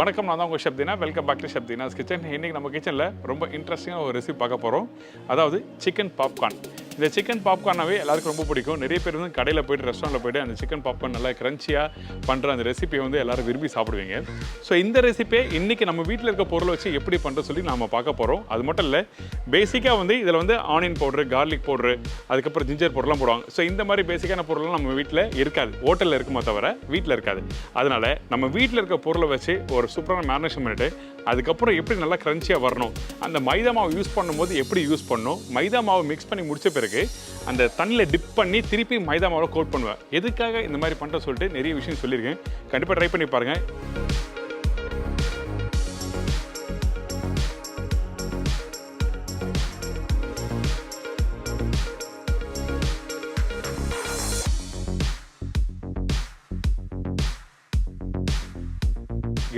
வணக்கம், நான் தான் உங்கள் Shabdina. Welcome back to Shabdina's kitchen. இன்றைக்கி நம்ம கிச்சனில் ரொம்ப இன்ட்ரெஸ்டிங்காக ஒரு ரெசிபி பார்க்க போகிறோம். அதாவது சிக்கன் பாப்கார்ன். இந்த சிக்கன் பாப்கார்னாவே எல்லாருக்கும் ரொம்ப பிடிக்கும். நிறைய பேர் வந்து கடையில் போய்ட்டு ரெஸ்டாரண்ட்டில் போய்ட்டு அந்த சிக்கன் பாப்கார்ன் நல்லா க்ரன்ச்சியாக பண்ணுற அந்த ரெசிபியை வந்து எல்லோரும் விரும்பி சாப்பிடுவீங்க. ஸோ இந்த ரெசிபியை இன்றைக்கி நம்ம வீட்டில் இருக்க பொருளை வச்சு எப்படி பண்ணுறது சொல்லி நாம் பார்க்க போகிறோம். அது மட்டும் இல்லை, பேசிக்காக வந்து இதில் வந்து ஆனியன் பவுட்ரு, கார்லிக் பவுட்ரு, அதுக்கப்புறம் ஜிஞ்சர் பவுடர்லாம் போடுவாங்க. ஸோ இந்த மாதிரி பேசிக்கான பொருள்லாம் நம்ம வீட்டில் இருக்காது, ஹோட்டலில் இருக்குமா தவிர வீட்டில் இருக்காது. அதனால் நம்ம வீட்டில் இருக்க பொருளை வச்சு ஒரு சூப்பரான மேரினேஷன் பண்ணிவிட்டு அதுக்கப்புறம் எப்படி நல்லா க்ரன்ச்சியாக வரணும், அந்த மைதா மாவு யூஸ் பண்ணும்போது எப்படி யூஸ் பண்ணணும், மைதா மாவு மிக்ஸ் பண்ணி முடிச்ச பிறகு அந்த தண்ணியில் டிப் பண்ணி திருப்பி மைதா மாவை கோட் பண்ணுவேன். எதுக்காக இந்த மாதிரி பண்ணுற சொல்லிட்டு நிறைய விஷயம் சொல்லியிருக்கேன். கண்டிப்பாக ட்ரை பண்ணி பாருங்கள்.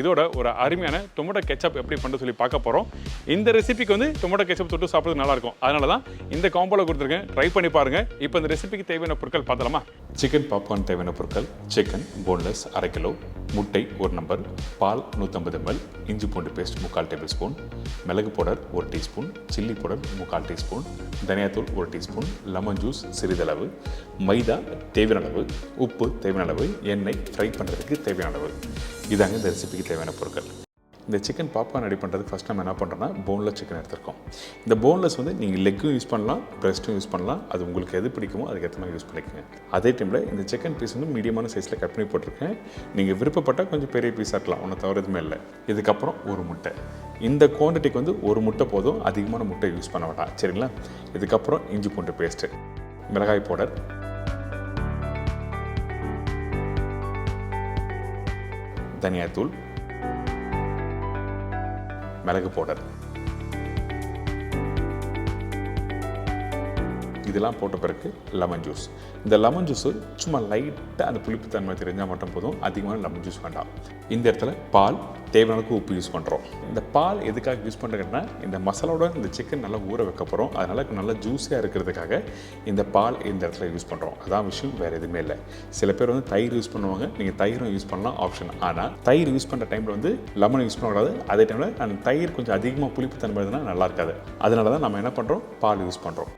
இதோட ஒரு அருமையான டொமேட்டோ கெச்சப் எப்படி பண்ணுறது சொல்லி பார்க்க போகிறோம். இந்த ரெசிபிக்கு வந்து டொமேட்டோ கெச்சப் தொட்டு சாப்பிட்றது நல்லாயிருக்கும். அதனால தான் இந்த காம்போவில் கொடுத்துருக்கேன். ட்ரை பண்ணி பாருங்கள். இப்போ இந்த ரெசிபிக்கு தேவையான பொருட்கள் பார்த்தலாமா? சிக்கன் பாப்கார்ன் தேவையான பொருட்கள்: சிக்கன் போன்லெஸ் 1/2 கிலோ, முட்டை 1 நம்பர், பால் 150 ml, இஞ்சி பூண்டு பேஸ்ட் 3/4 டேபிள் ஸ்பூன், மிளகு powder 1 teaspoon, chilli powder 3/4 teaspoon, தனியாத்தூள் 1 டீஸ்பூன், லெமன் ஜூஸ் சிறிதளவு, மைதா தேவையான அளவு, உப்பு தேவையான அளவு, எண்ணெய் ஃப்ரை பண்ணுறதுக்கு தேவையான அளவு. இதாங்க இந்த ரெசிபிக்கு தேவையான பொருட்கள். இந்த சிக்கன் பாப்கார்ன் ரெடி பண்ணுறதுக்கு ஃபஸ்ட் நம்ம என்ன பண்ணுறோம்னா போன்லெஸ் சிக்கன் எடுத்துருக்கோம். இந்த போன்லெஸ் வந்து நீங்கள் லெக்கும் யூஸ் பண்ணலாம், ப்ரெஸ்ட்டும் யூஸ் பண்ணலாம். அது உங்களுக்கு எது பிடிக்குமோ அதுக்கேற்ற மாதிரி யூஸ் பண்ணிக்கோங்க. அதே டைமில் இந்த சிக்கன் பீஸ் வந்து மீடியமான சைஸில் கட் பண்ணி போட்டிருக்கேன். நீங்கள் விருப்பப்பட்டால் கொஞ்சம் பெரிய பீஸாக இருக்கலாம், ஒன்றும் தவிர எதுவுமே இல்லை. இதுக்கப்புறம் ஒரு முட்டை. இந்த குவான்டிட்டிக்கு வந்து ஒரு முட்டை போதும், அதிகமான முட்டை யூஸ் பண்ண வேண்டாம், சரிங்களா? இதுக்கப்புறம் இஞ்சி பூண்டு பேஸ்ட்டு, மிளகாய் பவுடர், தனியாத்தூள், மிளகு பவுடர், இதெல்லாம் போட்ட பிறகு லெமன் ஜூஸ். இந்த லெமன் ஜூஸு சும்மா லைட்டாக அந்த புளிப்பு தன்மை தெரிஞ்சால் மட்டும் போதும், அதிகமான லெமன் ஜூஸ் வேண்டாம். இந்த இடத்துல பால், தேவையான அளவுக்கு உப்பு யூஸ் பண்ணுறோம். இந்த பால் எதுக்காக யூஸ் பண்ணுறதுன்னா இந்த மசாலாவோட இந்த சிக்கன் நல்லா ஊற வைக்க போகிறோம். அதனால் நல்லா ஜூஸியாக இருக்கிறதுக்காக இந்த பால் இந்த இடத்துல யூஸ் பண்ணுறோம். அதான் விஷயம், வேறு எதுவுமே இல்லை. சில பேர் வந்து தயிர் யூஸ் பண்ணுவாங்க, நீங்கள் தயிரும் யூஸ் பண்ணலாம், ஆப்ஷன். ஆனால் தயிர் யூஸ் பண்ணுற டைமில் வந்து லெமன் யூஸ் பண்ணக்கூடாது. அதே டைமில் அந்த தயிர் கொஞ்சம் அதிகமாக புளிப்பு தன்மை இருந்தால் நல்லா இருக்காது. அதனால தான் நம்ம என்ன பண்ணுறோம், பால் யூஸ் பண்ணுறோம்.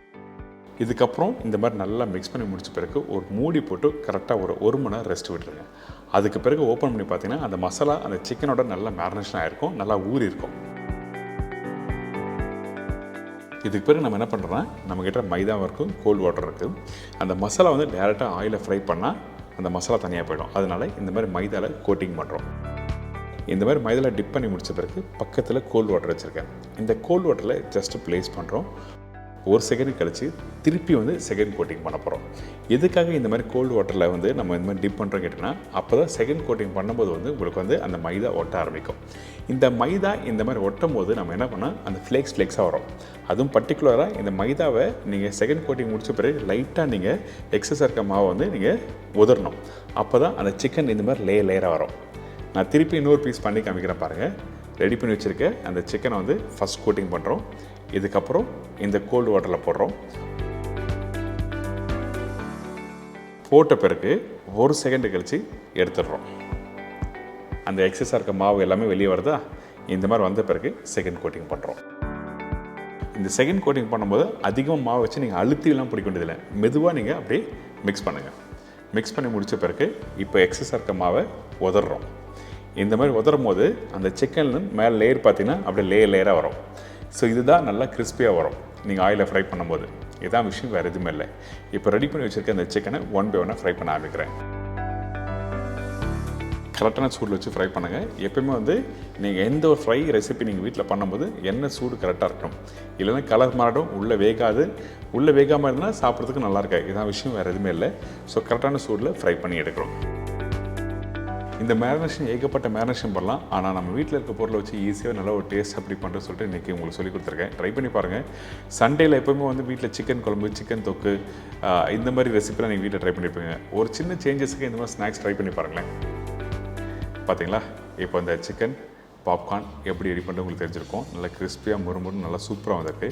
இதுக்கப்புறம் இந்த மாதிரி நல்லா மிக்ஸ் பண்ணி முடிச்ச பிறகு ஒரு மூடி போட்டு கரெக்டாக ஒரு மணி நேரம் ரெஸ்ட் விட்டுருங்க. அதுக்கு பிறகு ஓப்பன் பண்ணி பார்த்தீங்கன்னா அந்த மசாலா அந்த சிக்கனோட நல்லா மேரினேஷன் ஆகிருக்கும், நல்லா ஊறி இருக்கும். இதுக்கு பிறகு நம்ம என்ன பண்ணுறோம்னா, நம்மக்கிட்ட மைதா இருக்கும், கோல்டு வாட்டர் இருக்குது. அந்த மசாலா வந்து டேரெக்டாக ஆயிலில் ஃப்ரை பண்ணால் அந்த மசாலா தனியாக போயிடும். அதனால் இந்த மாதிரி மைதாவில் கோட்டிங் பண்ணுறோம். இந்த மாதிரி மைதாவில் டிப் பண்ணி முடித்த பிறகு பக்கத்தில் கோல்டு வாட்டர் வச்சுருக்கேன். இந்த கோல்டு வாட்டரில் ஜஸ்ட்டு ப்ளேஸ் பண்ணுறோம். ஒரு செகண்ட் கழித்து திருப்பி வந்து செகண்ட் கோட்டிங் பண்ண போகிறோம். எதுக்காக இந்த மாதிரி கோல்டு வாட்டரில் வந்து நம்ம இந்த மாதிரி டிப் பண்ணுறோம் கேட்டிங்கன்னா, அப்போ தான் செகண்ட் கோட்டிங் பண்ணும்போது வந்து உங்களுக்கு வந்து அந்த மைதா ஒட்ட ஆரம்பிக்கும். இந்த மைதா இந்த மாதிரி ஒட்டும் போது நம்ம என்ன பண்ணால் அந்த ஃப்ளேக்ஸாக வரும். அதுவும் பர்டிகுலராக இந்த மைதாவை நீங்கள் செகண்ட் கோட்டிங் முடித்த பிறகு லைட்டாக நீங்கள் எக்ஸஸாக இருக்க மாவை வந்து நீங்கள் உதறணும். அப்போ தான் அந்த சிக்கன் இந்த மாதிரி லேயராக வரும். நான் திருப்பி இன்னொரு பீஸ் பண்ணி காமிக்கிறேன் பாருங்கள். ரெடி பண்ணி வச்சுருக்க அந்த சிக்கனை வந்து ஃபஸ்ட் கோட்டிங் பண்ணுறோம். இதுக்கப்புறம் இந்த கோல்டு வாட்டரில் போடுறோம். போட்ட பிறகு ஒரு செகண்டு கழித்து எடுத்துடுறோம். அந்த எக்ஸஸாக இருக்க மாவு எல்லாமே வெளியே வருதா? இந்த மாதிரி வந்த பிறகு செகண்ட் கோட்டிங் பண்ணுறோம். இந்த செகண்ட் கோட்டிங் பண்ணும்போது அதிகமாக மாவு வச்சு நீங்கள் அழுத்திலாம் பிடிக்க வேண்டியதில்லை, மெதுவாக நீங்கள் அப்படியே மிக்ஸ் பண்ணுங்கள். மிக்ஸ் பண்ணி முடித்த பிறகு இப்போ எக்ஸஸாக இருக்க மாவை உதறோம். இந்த மாதிரி உதறும் போது அந்த சிக்கன் மேலே லேயர் பார்த்திங்கன்னா அப்படியே லேயராக வரும். ஸோ இதுதான் நல்லா கிறிஸ்பியாக வரும் நீங்கள் ஆயிலில் ஃப்ரை பண்ணும்போது. இதுதான் விஷயம், வேறு எதுவுமே இல்லை. இப்போ ரெடி பண்ணி வச்சுருக்க அந்த சிக்கனை 1 by 1 ஃப்ரை பண்ண ஆரம்பிக்கிறேன். கரெக்டான சூடில் வச்சு ஃப்ரை பண்ணுங்கள். எப்போயுமே வந்து நீங்கள் எந்த ஒரு ஃப்ரை ரெசிபி நீங்கள் வீட்டில் பண்ணும்போது எண்ணெய் சூடு கரெக்டாக இருக்கணும். இல்லைன்னா கலர் மாறிடும், உள்ளே வேகாது. உள்ளே வேகாமல் இருந்தால் சாப்பிட்றதுக்கு நல்லா இருக்காது. இதுதான் விஷயம், வேறு எதுவுமே இல்லை. ஸோ கரெக்டான சூடில் ஃப்ரை பண்ணி எடுக்கிறோம். இந்த மேரினேஷன் ஏகப்பட்ட மேரினேஷன் பண்ணலாம். ஆனால் நம்ம வீட்டில் இருக்க பொருளை வச்சு ஈஸியாக நல்ல ஒரு டேஸ்ட் அப்படி பண்ணுறது சொல்லிட்டு இன்றைக்கி உங்களுக்கு சொல்லி கொடுத்துருக்கேன். ட்ரை பண்ணி பாருங்கள். சண்டேயில் எப்போவுமே வந்து வீட்டில் சிக்கன் குழம்பு, சிக்கன் தொக்கு, இந்த மாதிரி ரெசிபிலாம் நீங்கள் வீட்டில் ட்ரை பண்ணியிருப்பீங்க. ஒரு சின்ன சேஞ்சஸுக்கு இந்த மாதிரி ஸ்நாக்ஸ் ட்ரை பண்ணி பாருங்களேன். பார்த்தீங்களா, இப்போ இந்த சிக்கன் பாப்கார்ன் எப்படி ரெடி பண்ணுறது உங்களுக்கு தெரிஞ்சிருக்கும். நல்லா கிறிஸ்பியாக முறுமுறு நல்லா சூப்பராக வந்திருக்கு.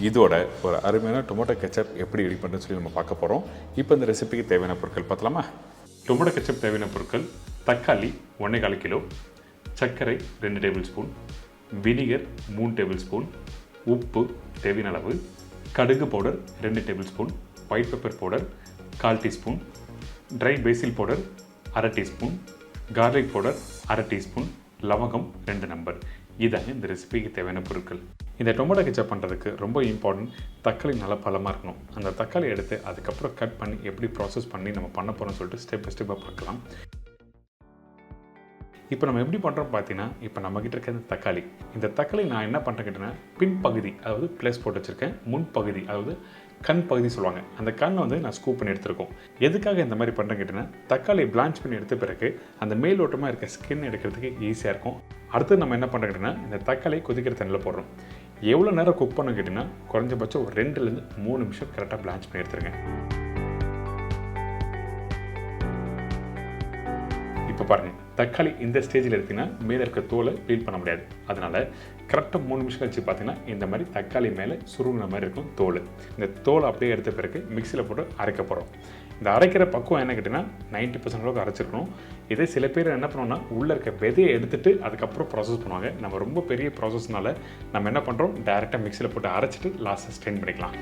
இதோட ஒரு அருமையான டொமேட்டோ கெச்சப் எப்படி ரெடி பண்ணுறதுன்னு சொல்லி நம்ம பார்க்க போகிறோம். இப்போ இந்த ரெசிபிக்கு தேவையான பொருட்கள் பார்த்தலாமா? டொமேட்டோ கெச்சப் தேவையான பொருட்கள்: தக்காளி 1.25 கிலோ, சர்க்கரை 2 tablespoon, vinegar 3 tablespoon, உப்பு தேவையான அளவு, கடுகு powder 2 tablespoon, white pepper powder 1/4 teaspoon, dry basil powder 1/2 teaspoon, garlic powder 1/2 teaspoon, லவங்கம் 2 நம்பர். இதாங்க இந்த ரெசிபிக்கு தேவையான பொருட்கள். இந்த டொமேட்டோ கெச்சப் பண்ணுறதுக்கு ரொம்ப இம்பார்ட்டன்ட், தக்காளி நல்லா பழமாக இருக்கணும். அந்த தக்காளி எடுத்து அதுக்கப்புறம் கட் பண்ணி எப்படி ப்ராசஸ் பண்ணி நம்ம பண்ண போகிறோம்னு சொல்லிட்டு ஸ்டெப் பை ஸ்டெப்பாக பார்க்கலாம். இப்போ நம்ம எப்படி பண்ணுறோம் பார்த்தீங்கன்னா, இப்போ நம்மக்கிட்ட இருக்க இந்த தக்காளி நான் என்ன பண்ணுறேன் கேட்டேன்னா, பின்பகுதி அதாவது ப்ளஸ் போட்டு வச்சுருக்கேன், முன்பகுதி அதாவது கண் பகுதி சொல்லுவாங்க, அந்த கண்ணை வந்து நான் ஸ்கூப் பண்ணி எடுத்துருக்கோம். எதுக்காக இந்த மாதிரி பண்ணுறேன் கேட்டேன்னா, தக்காளி பிளான்ச் பண்ணி எடுத்த பிறகு அந்த மேலோட்டமாக இருக்க ஸ்கின் எடுக்கிறதுக்கு ஈஸியாக இருக்கும். அடுத்து நம்ம என்ன பண்ணுறோம் கேட்டிங்கன்னா, இந்த தக்காளி கொதிக்கிற தண்ணியில் போடுறோம். எவ்வளோ நேரம் குக் பண்ண கேட்டிங்கன்னா, குறைஞ்சபட்சம் ஒரு 2லேருந்து 3 நிமிஷம் கரெக்டாக பிளான்ச் பண்ணி எடுத்துருங்க. இப்போ பாருங்கள், தக்காளி இந்த ஸ்டேஜில் எடுத்திங்கன்னா மேலே இருக்க தோலை பீல் பண்ண முடியாது. அதனால் கரெக்டாக 3 நிமிஷம் கழிச்சு பார்த்தீங்கன்னா இந்த மாதிரி தக்காளி மேலே சுருங்கின மாதிரி இருக்கும் தோல். இந்த தோலை அப்படியே எடுத்த பிறகு மிக்சியில் போட்டு அரைக்க போகிறோம். இந்த அரைக்கிற பக்குவம் என்ன கேட்டிங்கன்னா, 90% அளவுக்கு அரைச்சிருக்கணும். இதே சில பேர் என்ன பண்ணுவோம்னா, உள்ளே இருக்க விதையை எடுத்துகிட்டு அதுக்கப்புறம் ப்ராசஸ் பண்ணுவாங்க. நம்ம ரொம்ப பெரிய ப்ராசஸ்னால நம்ம என்ன பண்ணுறோம், டேரெக்டாக மிக்சியில் போட்டு அரைச்சிட்டு லாஸ்ட்டாக ஸ்ட்ரெயின் பண்ணிக்கலாம்.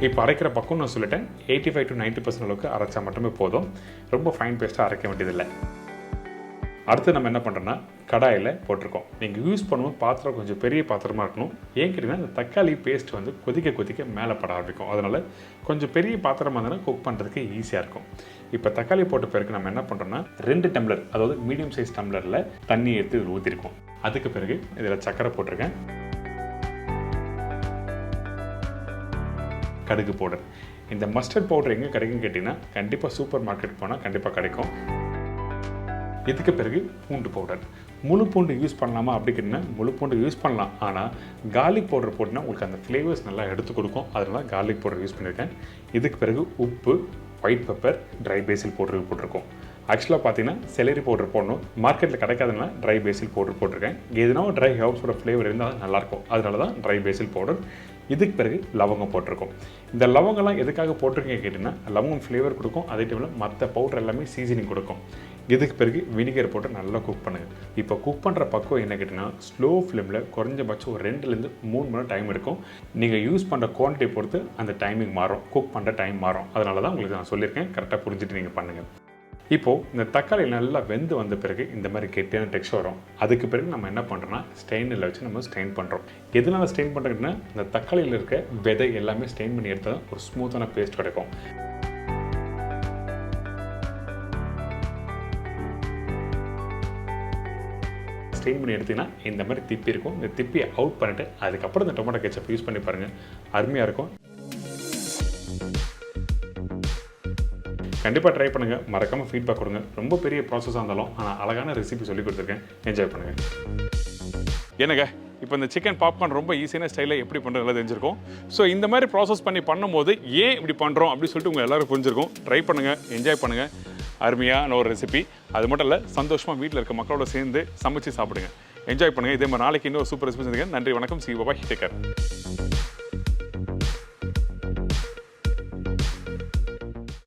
இப்போ அரைக்கிற பக்கம் நான் சொல்லிட்டேன், 85 to 90% அளவுக்கு அரைச்சா மட்டுமே போதும். ரொம்ப ஃபைன் பேஸ்ட்டாக அரைக்க வேண்டியதில்லை. அடுத்து நம்ம என்ன பண்ணுறோன்னா, கடாயில் போட்டிருக்கோம். நீங்கள் யூஸ் பண்ணும்போது பாத்திரம் கொஞ்சம் பெரிய பாத்திரமாக இருக்கணும். ஏன் கேட்டிங்கன்னா, இந்த தக்காளி பேஸ்ட் வந்து கொதிக்க கொதிக்க மேலே பட ஆரம்பிக்கும். அதனால் கொஞ்சம் பெரிய பாத்திரமாக இருந்தாலும் குக் பண்ணுறதுக்கு ஈஸியாக இருக்கும். இப்போ தக்காளி போட்ட பிறகு நம்ம என்ன பண்ணுறோன்னா, 2 டம்ளர் அதாவது மீடியம் சைஸ் டம்ளரில் தண்ணி எடுத்து இதில் ஊற்றிருக்கோம். அதுக்கு பிறகு இதில் சர்க்கரை போட்டிருக்கேன், கடுகு பவுடர். இந்த மஸ்டர்ட் பவுடர் எங்கே கிடைக்குன்னு கேட்டிங்கன்னா, கண்டிப்பாக சூப்பர் மார்க்கெட் போனால் கண்டிப்பாக கிடைக்கும். இதுக்கு பிறகு பூண்டு பவுடர். முழு பூண்டு யூஸ் பண்ணலாமா அப்படி கேட்டிங்கன்னா, முழு பூண்டு யூஸ் பண்ணலாம். ஆனால் கார்லிக் பவுடர் போட்டிங்கன்னா உங்களுக்கு அந்த ஃப்ளேவர்ஸ் நல்லா எடுத்து கொடுக்கும். அதனால கார்லிக் பவுடர் யூஸ் பண்ணியிருக்கேன். இதுக்கு பிறகு உப்பு, white pepper, try basil powder போட்டிருக்கோம். ஆக்சுவலாக பார்த்தீங்கன்னா செலரி பவுடர் போடணும். மார்க்கெட்டில் கிடைக்காதுனால ட்ரை பேசில் பவுடர் போட்டிருக்கேன். எதுனா ட்ரை ஹர்ப்ஸோட ஃப்ளேவர் இருந்தால் நல்லாயிருக்கும். அதனால தான் ட்ரை பேசில் பவுடர். இதுக்கு பிறகு லவங்கம் போட்டிருக்கோம். இந்த லவங்கம்லாம் எதுக்காக போட்டிருக்கீங்க கேட்டிங்கன்னா, லவங்கம் ஃப்ளேவர் கொடுக்கும். அதே டைமில் மற்ற பவுடர் எல்லாமே சீசனிங் கொடுக்கும். இதுக்கு பிறகு வினிகர் போட்டு நல்லா குக் பண்ணுங்கள். இப்போ குக் பண்ணுற பக்குவம் என்ன கேட்டிங்கன்னா, ஸ்லோ ஃப்ளேமில் குறைஞ்சபட்சம் ஒரு 2லேருந்து 3 மணி நேரம் டைம் எடுக்கும். நீங்கள் யூஸ் பண்ணுற குவான்டிட்டி பொறுத்து அந்த டைமிங் மாறும், குக் பண்ணுற டைம் மாறும். அதனால தான் உங்களுக்கு நான் சொல்லியிருக்கேன், கரெக்டாக புரிஞ்சுட்டு நீங்கள் பண்ணுங்கள். இப்போது இந்த தக்காளி நல்லா வெந்து வந்த பிறகு இந்த மாதிரி கெட்டியான டெக்ஸ்சர் வரும். அதுக்கு பிறகு நம்ம என்ன பண்ணுறோன்னா, ஸ்டெயினில் வச்சு நம்ம ஸ்டெயின் பண்ணுறோம். எதனால் ஸ்டெயின் பண்ணுறதுன்னா, இந்த தக்காளியில் இருக்க விதை எல்லாமே ஸ்டெயின் பண்ணி எடுத்தால் தான் ஒரு ஸ்மூத்தான பேஸ்ட் கிடைக்கும். ஸ்டெயின் பண்ணி எடுத்திங்கன்னா இந்த மாதிரி திப்பி இருக்கும். இந்த திப்பியை அவுட் பண்ணிவிட்டு அதுக்கப்புறம் இந்த டொமேட்டோ கெச்சப் யூஸ் பண்ணி பாருங்கள், அருமையாக இருக்கும். கண்டிப்பாக ட்ரை பண்ணுங்கள், மறக்காமல் ஃபீட்பேக் கொடுங்க. ரொம்ப பெரிய ப்ராசஸாக இருந்தாலும் ஆனால் அழகான ரெசிபி சொல்லி கொடுத்துருக்கேன், என்ஜாய் பண்ணுங்கள். என்னங்க, இப்போ இந்த சிக்கன் பாப்கார்ன் ரொம்ப ஈஸியான ஸ்டைலில் எப்படி பண்ணுறது நல்லா தெரிஞ்சிருக்கும். ஸோ இந்த மாதிரி ப்ராசஸ் பண்ணி பண்ணும்போது ஏன் இப்படி பண்ணுறோம் அப்படின்னு சொல்லிட்டு உங்கள் எல்லோரும் புரிஞ்சிருக்கும். ட்ரை பண்ணுங்கள், என்ஜாய் பண்ணுங்கள். அருமையான ஒரு ரெசிபி. அது மட்டும் இல்லை, சந்தோஷமாக வீட்டில் இருக்க மக்களோட சேர்ந்து சமைச்சு சாப்பிடுங்க, என்ஜாய் பண்ணுங்கள். இதே மாதிரி நாளைக்கு இன்னும் சூப்பர் ரெசிபி செஞ்சுங்க. நன்றி, வணக்கம், சி பாய், டேக் கேர்.